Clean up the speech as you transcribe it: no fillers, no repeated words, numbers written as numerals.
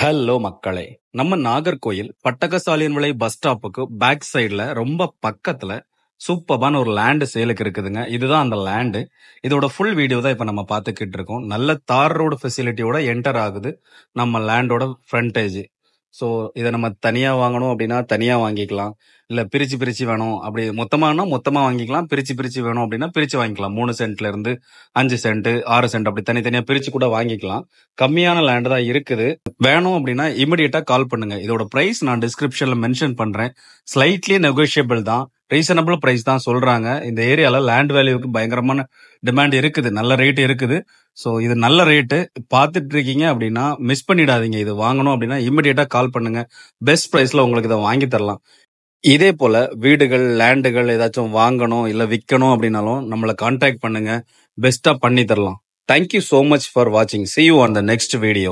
Hello மக்களே! நம்ம நாகர்கோயில் பட்டகசாலியன் விலை பஸ் ஸ்டாப்புக்கு பேக் சைடுல ரொம்ப பக்கத்துல சூப்பர்பான ஒரு லேண்ட் சேலுக்கு இருக்குதுங்க. இதுதான் அந்த லேண்டு. இதோட ஃபுல் வீடியோ தான் இப்ப நம்ம பார்த்துக்கிட்டு இருக்கோம். நல்ல தார் ரோடு ஃபெசிலிட்டியோட என்டர் ஆகுது நம்ம லேண்டோட ஃப்ரண்டேஜ். ஸோ இதை நம்ம தனியா வாங்கணும் அப்படின்னா தனியா வாங்கிக்கலாம். இல்ல பிரிச்சு பிரிச்சு வேணும் அப்படி மொத்தமானா மொத்தமா வாங்கிக்கலாம். பிரிச்சு பிரிச்சு வேணும் அப்படின்னா பிரிச்சு வாங்கிக்கலாம். 3 சென்ட்ல இருந்து 5 சென்ட் 6 சென்ட் அப்படி தனித்தனியா பிரிச்சு கூட வாங்கிக்கலாம். கம்மியான லேண்ட் தான் இருக்குது. வேணும் அப்படின்னா இமிடியேட்டா கால் பண்ணுங்க. இதோட பிரைஸ் நான் டிஸ்கிரிப்ஷன்ல மென்ஷன் பண்றேன். ஸ்லைட்லி நெகோஷியபிள் தான். ரீசனபிள் பிரைஸ் தான் சொல்றாங்க. இந்த ஏரியால லேண்ட் வேல்யூக்கு பயங்கரமான டிமாண்ட் இருக்குது. நல்ல ரேட் இருக்குது. ஸோ இது நல்ல ரேட்டு பார்த்துட்டு இருக்கீங்க அப்படின்னா மிஸ் பண்ணிடாதீங்க. இது வாங்கணும் அப்படின்னா இமிடியேட்டா கால் பண்ணுங்க. பெஸ்ட் பிரைஸ்ல உங்களுக்கு இதை வாங்கி தரலாம். இதே போல வீடுகள் லேண்டுகள் ஏதாச்சும் வாங்கணும் இல்ல விற்கணும் அப்படின்னாலும் நம்மளை கான்டாக்ட் பண்ணுங்க. பெஸ்டா பண்ணி தரலாம். தேங்க்யூ so much ஃபார் வாட்சிங். see you on the next video.